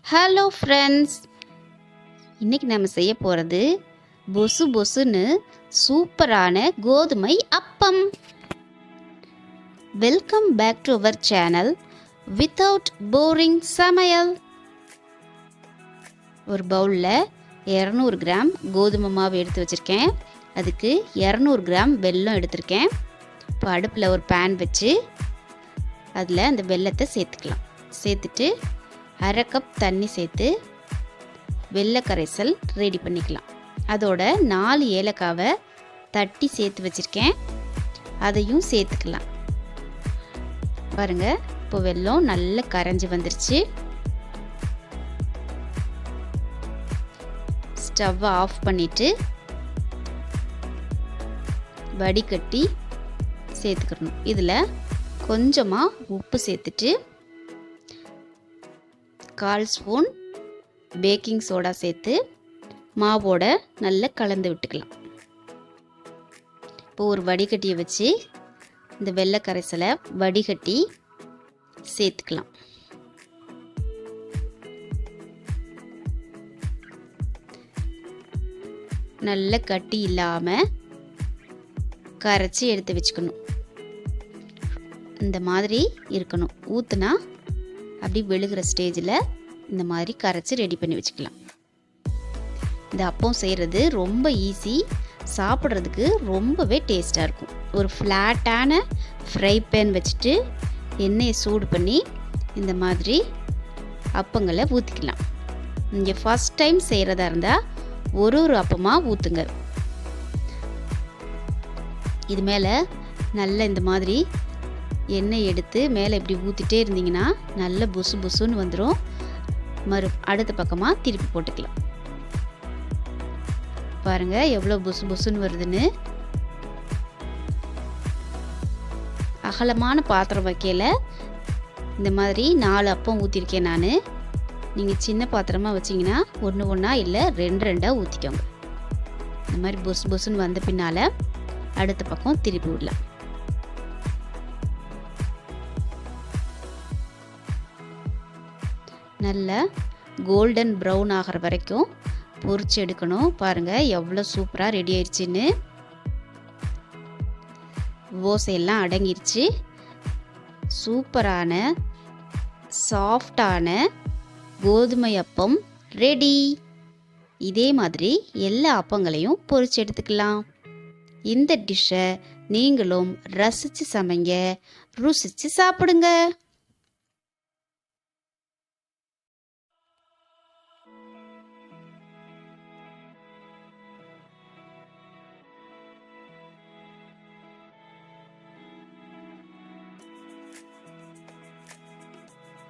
Hello friends, இன்றைக்கி நம்ம செய்ய போகிறது பொசு பொசுன்னு சூப்பரான கோதுமை அப்பம். Welcome back to our channel without boring சமையல். ஒரு பவுலில் 200 கிராம் கோதுமை மாவு எடுத்து வச்சுருக்கேன். அதுக்கு 200 கிராம் வெல்லம் எடுத்திருக்கேன். இப்போ அடுப்பில் ஒரு பேன் வச்சு அதில் அந்த வெல்லத்தை சேர்த்துக்கலாம். சேர்த்துட்டு 1/2 கப் தண்ணி சேர்த்து வெல்ல கரைசல் ரெடி பண்ணிக்கலாம். அதோட 4 ஏலக்காவை தட்டி சேர்த்து வச்சுருக்கேன், அதையும் சேர்த்துக்கலாம். பாருங்கள், இப்போ வெல்லம் நல்லா கரைஞ்சி வந்துருச்சு. ஸ்டவ்வை ஆஃப் பண்ணிவிட்டு வடிகட்டி சேர்த்துக்கணும். இதில் கொஞ்சமாக உப்பு சேர்த்துட்டு 1/4 ஸ்பூன் பேக்கிங் சோடா சேர்த்து மாவோட நல்லா கலந்து விட்டுக்கலாம். இப்போ ஒரு வடிகட்டியை வச்சு இந்த வெள்ளை கரைசலை வடிகட்டி சேர்த்துக்கலாம். நல்ல கட்டி இல்லாமல் கரைச்சி எடுத்து வச்சுக்கணும். இந்த மாதிரி இருக்கணும். ஊற்றுனா அப்படி வெளுகிற ஸ்டேஜில் இந்த மாதிரி கரைச்சி ரெடி பண்ணி வச்சுக்கலாம். இந்த அப்பம் செய்கிறது ரொம்ப ஈஸி, சாப்பிட்றதுக்கு ரொம்பவே டேஸ்ட்டாக இருக்கும். ஒரு ஃப்ளாட்டான ஃப்ரை பேன் வச்சுட்டு எண்ணெயை சூடு பண்ணி இந்த மாதிரி அப்பங்களை ஊற்றிக்கலாம். நீங்கள் ஃபஸ்ட் டைம் செய்கிறதா இருந்தால் ஒரு அப்பமாக ஊற்றுங்க. இது மேலே நல்ல இந்த மாதிரி எண்ணெய் எடுத்து மேலே இப்படி ஊற்றிட்டே இருந்தீங்கன்னா நல்ல புசு புசுன்னு வந்துடும். அடுத்த பக்கமாக திருப்பி போட்டுக்கலாம். பாருங்கள் எவ்வளோ புசு புசுன்னு வருதுன்னு. அகலமான பாத்திரம் வைக்கல இந்த மாதிரி 4 அப்பம் ஊற்றிருக்கேன் நான். நீங்கள் சின்ன பாத்திரமாக வச்சிங்கன்னா 1 இல்லை 2 ஊற்றிக்கோங்க. இந்த மாதிரி புசு புசுன்னு வந்த பின்னால் அடுத்த பக்கம் திருப்பி விடலாம். நல்ல கோல்டன் ப்ரௌன் ஆகிற வரைக்கும் பொரிச்சு எடுக்கணும். பாருங்கள் எவ்வளோ சூப்பராக ரெடி ஆயிடுச்சுன்னு. ஓசையெல்லாம் அடங்கிருச்சு. சூப்பரான சாஃப்டான கோதுமை அப்பம் ரெடி. இதே மாதிரி எல்லா அப்பங்களையும் பொரிச்சு எடுத்துக்கலாம். இந்த டிஷ்ஷை நீங்களும் ரசித்து சமைங்க, ருசித்து சாப்பிடுங்க.